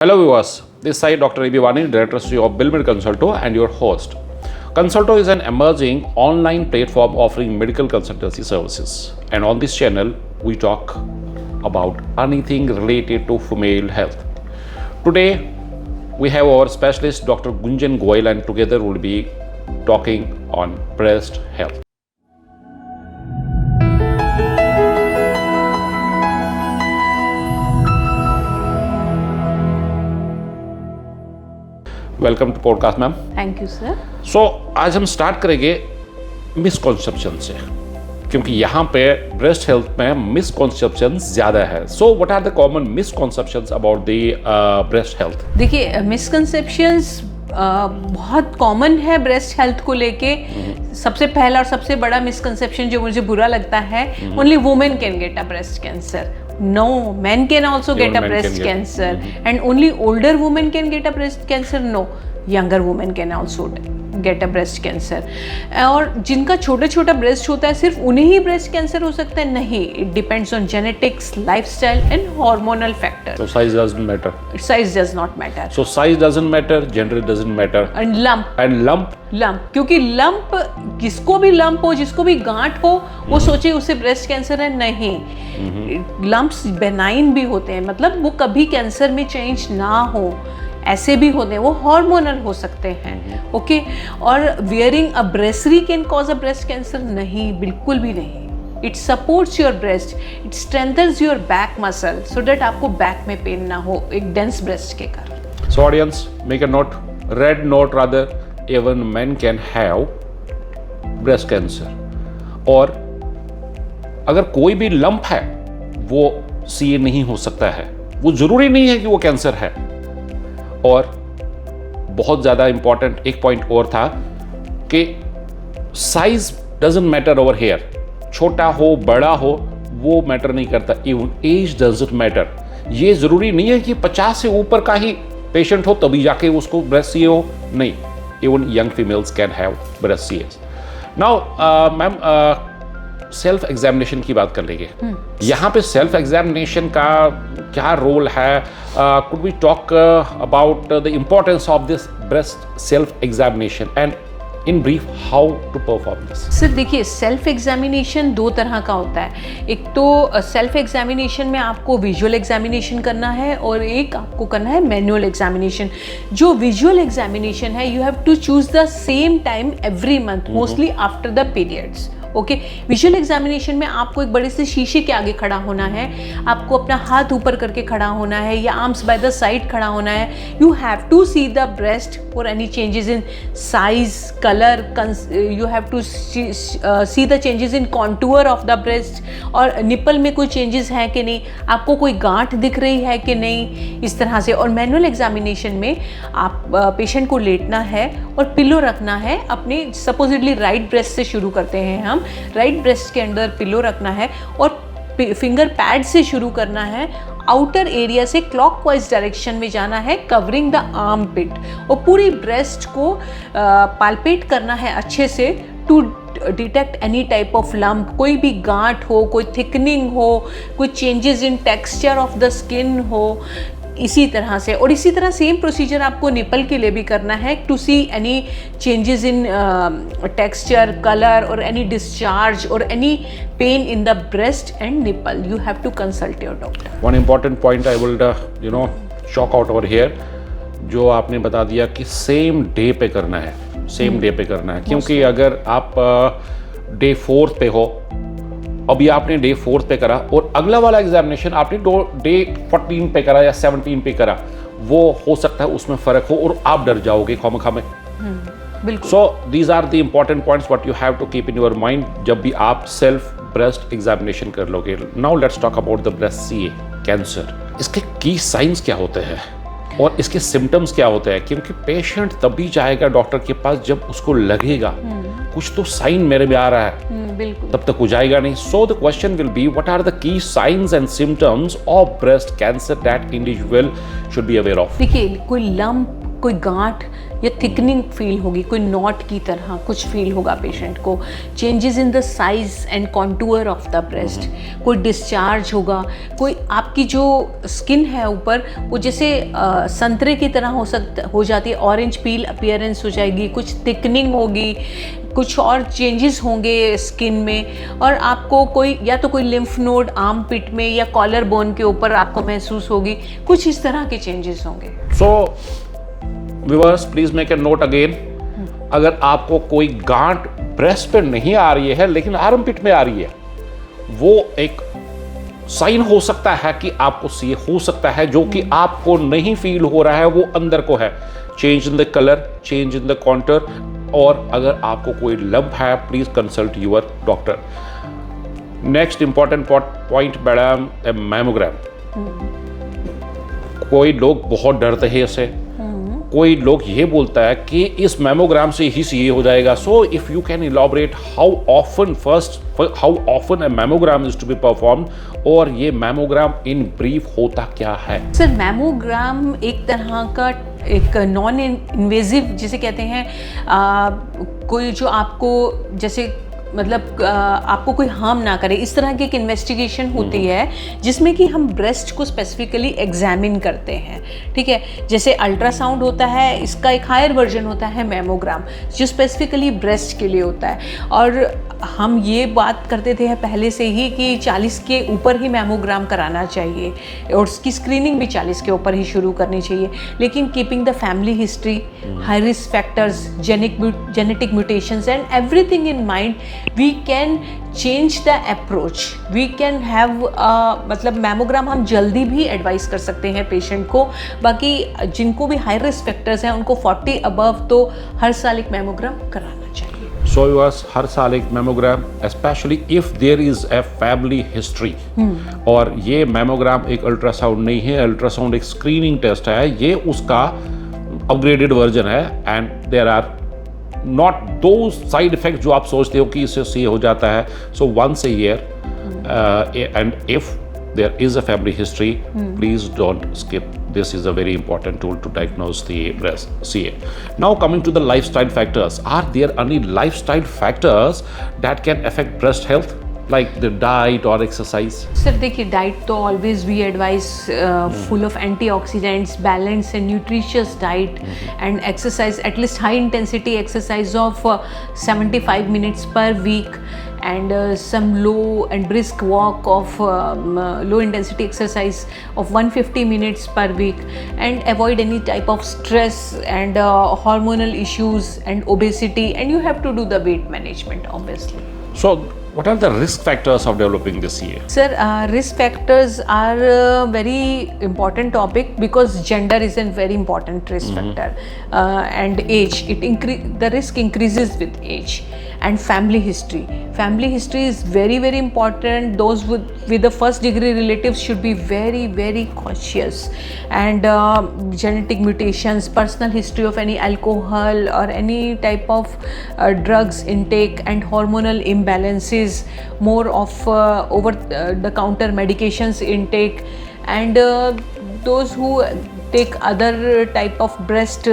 Hello viewers, this side Dr. A.B. Vani, Director of Billmed Consulto and your host. Consulto is an emerging online platform offering medical consultancy services. And on this channel, we talk about anything related to female health. Today, we have our specialist Dr. Gunjan Goyal and together we'll be talking on breast health. Welcome to podcast ma'am. Thank you sir. So आज हम start करेंगे misconception से, क्योंकि यहाँ पे breast health में misconception ज़्यादा है। So what are the common misconceptions about the breast health? देखिए, मिसकंसेप्शंस बहुत कॉमन है ब्रेस्ट हेल्थ को लेके। सबसे पहला और सबसे बड़ा मिसकंसेप्शन जो मुझे बुरा लगता है, only women can get a breast cancer. No, men can also get a breast cancer. And only older women can get a breast cancer. No, younger women can also get a breast cancer. और जिनका छोटा छोटा breast होता है सिर्फ उन्हें ही breast cancer हो सकता है? नहीं, it depends on genetics, lifestyle and hormonal factors. So size doesn't matter. Size does not matter. So size doesn't matter, gender doesn't matter. And lump. And lump. क्योंकि लंप, किसको भी लंप हो, जिसको भी गांठ हो, वो सोचे उसे ब्रेस्ट कैंसर है। नहीं, लंप्स बेनाइन भी होते हैं, मतलब वो कभी कैंसर में चेंज ना हो, ऐसे भी होते हैं, वो हार्मोनल हो सकते हैं। ओके, और wearing a brassiere can cause a breast cancer? नहीं, बिल्कुल भी नहीं। It supports your breast, it strengthens your back muscle so that आपको बैक में पेन ना हो एक डेंस ब्रेस्ट के कारण। So audience, make a note, red note rather, even men can have breast cancer. और अगर कोई भी लंप है वो सीए नहीं हो सकता है, वो जरूरी नहीं है कि वो कैंसर है। और बहुत ज़्यादा इंपॉर्टेंट एक पॉइंट और था कि size doesn't matter over here. छोटा हो बड़ा हो वो मैटर नहीं करता, इवन एज डजंट मैटर। ये ज़रूरी नहीं है कि 50 से ऊपर का ही पेशेंट हो तभी जाके उसको ब्रेस्ट सीए हो, नहीं, even young females can have breast CA. Now ma'am, self examination की बात कर लेंगे। यहाँ पे सेल्फ एग्जामिनेशन का क्या रोल है? Could we talk about the importance of this breast self examination and in brief how to perform this? Sir देखिए, सेल्फ एग्जामिनेशन दो तरह का होता है। एक तो सेल्फ एग्जामिनेशन में आपको विजुअल एग्जामिनेशन करना है और एक आपको करना है मैनुअल एग्जामिनेशन। जो विजुअल एग्जामिनेशन है, you have to choose the same time every month, mostly after the periods. Okay, visual examination में आपको एक बड़े से शीशे के आगे खड़ा होना है, आपको अपना हाथ ऊपर करके खड़ा होना है या आर्म्स बाय द साइड खड़ा होना है। You have to see the breast for any changes in size, colour, you have to see the changes in contour of the breast, और निपल में कोई चेंजेस हैं कि नहीं, आपको कोई गांठ दिख रही है कि नहीं, इस तरह से। और मैनुअल एग्जामिनेशन में आप पेशेंट को लेटना है और पिलो रखना है अपने, सपोजिटली राइट ब्रेस्ट से शुरू करते हैं हम, राइट ब्रेस्ट के अंदर पिलो रखना है और फिंगर पैड से शुरू करना है, आउटर एरिया से क्लॉकवाइज डायरेक्शन में जाना है, कवरिंग द आर्म पिट, और पूरी ब्रेस्ट को पाल्पेट करना है अच्छे से to detect any type of lump, कोई भी गांठ हो, कोई थिकनिंग हो, कोई changes in texture of the skin हो, इसी तरह से। और इसी तरह सेम प्रोसीजर आपको निपल के लिए भी करना है, to see any changes in texture, colour और एनी डिस्चार्ज और any pain in the breast and nipple. You have to consult your doctor. One important point I will shock out over here, जो आपने बता दिया कि same day पे करना है, सेम डे पे करना है, क्योंकि अगर आप डे 4 पे हो, अभी आपने डे 4 पे करा और अगला वाला एग्जामिनेशन आपने डे 14 पे करा या 17 पे करा, वो हो सकता है उसमें फर्क हो और आप डर जाओगे खामखा में। बिल्कुल। So these are the important points what you have to keep in your mind जब भी आप सेल्फ ब्रेस्ट एग्जामिनेशन कर लोगे। Now let's talk about the breast CA cancer. इसके की साइंस क्या होते हैं और इसके सिम्टम्स क्या होते हैं? क्योंकि पेशेंट तभी जाएगा डॉक्टर के पास जब उसको लगेगा कुछ तो साइन मेरे में आ रहा है, तब तक हो जाएगा नहीं। So the question will be, what are the key signs and symptoms of breast cancer that individual should be aware of? देखिए, कोई लंप, कोई गांठ या थिकनिंग फील होगी, कोई नॉट की तरह कुछ फील होगा पेशेंट को, changes in the size and contour of the breast, कोई डिस्चार्ज होगा, कोई आपकी जो स्किन है ऊपर वो जैसे संतरे की तरह हो जाती है, ऑरेंज पील अपीयरेंस हो जाएगी, कुछ थिकनिंग होगी, कुछ और चेंजेस होंगे स्किन में, और आपको कोई या तो कोई लिम्फ नोड आर्म पिट में या कॉलर बोन के ऊपर आपको महसूस होगी, कुछ इस तरह के चेंजेस होंगे। So viewers please make a note again, अगर आपको कोई गांठ ब्रेस्ट पे नहीं आ रही है लेकिन आर्म पिट में आ रही है, वो एक साइन हो सकता है कि आपको सीए हो सकता है, जो कि आपको नहीं फील हो रहा है, वो अंदर को है। Change in the colour, change in the contour, और अगर आपको कोई लंप है please consult your doctor. Next important point madam, mammogram. कोई लोग बहुत डरते हैं इससे, कोई लोग ये बोलता है कि इस मैमोग्राम से ही सीए हो जाएगा। So if you can elaborate how often a mammogram is to be perform, और ये मैमोग्राम इन ब्रीफ होता क्या है? सर मैमोग्राम एक तरह का एक नॉन इन्वेजिव जिसे कहते हैं, कोई जो आपको जैसे मतलब आपको कोई हार्म ना करे, इस तरह की एक इन्वेस्टिगेशन होती है जिसमें कि हम ब्रेस्ट को स्पेसिफिकली एग्जामिन करते हैं, ठीक है। जैसे अल्ट्रासाउंड होता है, इसका एक हायर वर्जन होता है मैमोग्राम, जो स्पेसिफिकली ब्रेस्ट के लिए होता है। और हम ये बात करते थे पहले से ही कि 40 के ऊपर ही मैमोग्राम कराना चाहिए, और उसकी स्क्रीनिंग भी 40 के ऊपर ही शुरू करनी चाहिए। लेकिन keeping the family history, high risk factors, genetic mutations and everything in mind, we can change the approach, we can have मतलब मैमोग्राम हम जल्दी भी एडवाइस कर सकते हैं पेशेंट को। बाकी जिनको भी हाई रिस्क फैक्टर्स हैं उनको 40 अबव तो हर साल एक मैमोग्राम कराना चाहिए। सो यूअर्स, हर साल एक mammogram, specially if there is a family history. और ये मैमोग्राम एक अल्ट्रासाउंड नहीं है, अल्ट्रासाउंड एक स्क्रीनिंग टेस्ट है, ये उसका अपग्रेडेड वर्जन है। एंड देयर आर नॉट दो साइड इफेक्ट जो आप सोचते हो कि इससे सी हो जाता है। So once a year, and if there is a family history, please don't skip. This is a very important tool to diagnose the breast CA. Now coming to the lifestyle factors, are there any lifestyle factors that can affect breast health, like the diet or exercise? Sir देखिए, diet तो always we advice full of antioxidants, balance and nutritious diet, and exercise, at least high intensity exercise of 75 minutes per week, and some low and brisk walk of low intensity exercise of 150 minutes per week, and avoid any type of stress and hormonal issues and obesity, and you have to do the weight management obviously. So what are the risk factors of developing this CA? Sir, risk factors are a very important topic because gender is a very important risk factor, and age. The risk increases with age, and family history. Family history is very, very important. Those with the first degree relatives should be very, very cautious. And genetic mutations, personal history of any alcohol or any type of drugs intake, and hormonal imbalances, more of over the counter medications intake, and those who take other type of breast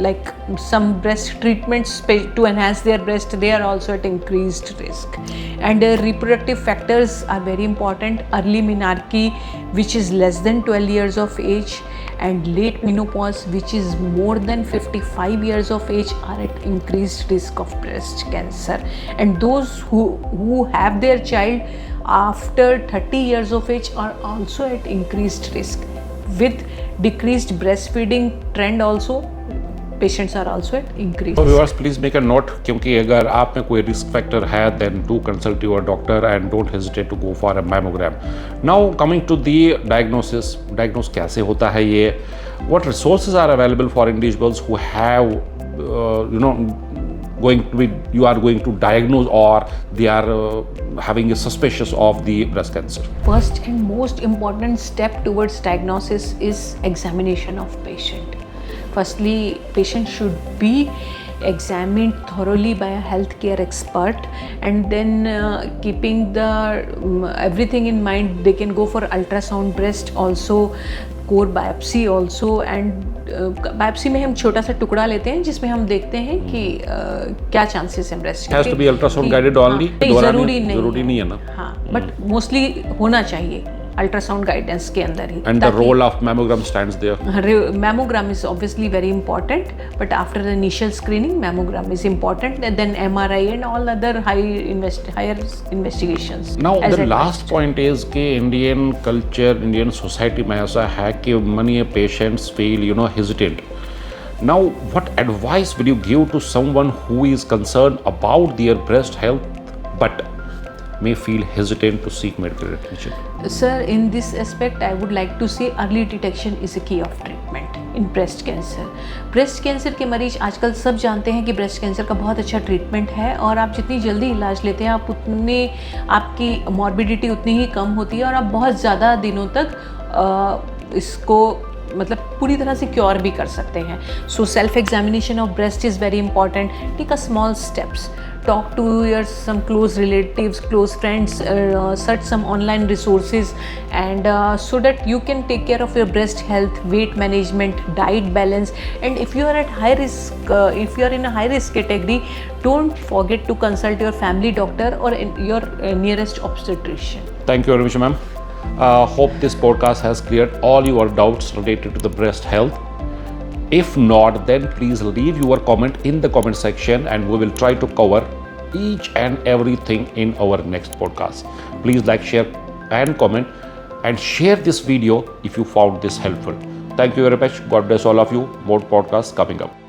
like some breast treatments to enhance their breast, they are also at increased risk. And reproductive factors are very important. Early menarche, which is less than 12 years of age, and late menopause, which is more than 55 years of age, are at increased risk of breast cancer. And those who have their child after 30 years of age are also at increased risk. With decreased breastfeeding trend also, patients are also at increased. So viewers, please make a note, क्योंकि अगर आप में कोई risk factor है then do consult your doctor and don't hesitate to go for a mammogram. Now coming to the diagnose कैसे होता है ये? What resources are available for individuals who have you are going to diagnose, or they are having a suspicious of the breast cancer? First and most important step towards diagnosis is examination of patient. Firstly, patient should be examined thoroughly by a healthcare expert, and then keeping the everything in mind, they can go for ultrasound breast also, core biopsy also, and biopsy में हम छोटा सा टुकड़ा लेते हैं जिसमें हम देखते हैं कि क्या चांसेस हैं breast has to be ultrasound guided only, जरूरी नहीं है ना, हाँ, बट मोस्टली होना चाहिए अल्ट्रासाउंड गाइडेंस के अंदर ही. And the role of mammogram stands there. Mammogram is obviously very important, but after the initial screening, mammogram is important, and then MRI and all other higher investigations. Now as the advised. last point is कि Indian culture, Indian society में ऐसा है कि many patients feel hesitant. Now what advice will you give to someone who is concerned about their breast health but may feel hesitant to seek medical attention? Sir, in this aspect, I would like to say early detection is a key of treatment in breast cancer. Breast cancer के मरीज आजकल सब जानते हैं कि breast cancer का बहुत अच्छा ट्रीटमेंट है, और आप जितनी जल्दी इलाज लेते हैं आप उतने आपकी मॉर्बिडिटी उतनी ही कम होती है, और आप बहुत ज़्यादा दिनों तक इसको मतलब पूरी तरह से क्योर भी कर सकते हैं. So self examination of breast is very important. Take a small steps. Talk to your some close relatives, close friends, search some online resources, and so that you can take care of your breast health, weight management, diet balance. And if you are at high risk, if you are in a high risk category, don't forget to consult your family doctor or your nearest obstetrician. Thank you very much, ma'am. Hope this podcast has cleared all your doubts related to the breast health. If not, then please leave your comment in the comment section and we will try to cover each and everything in our next podcast. Please like, share and comment and share this video if you found this helpful. Thank you very much. God bless all of you. More podcasts coming up.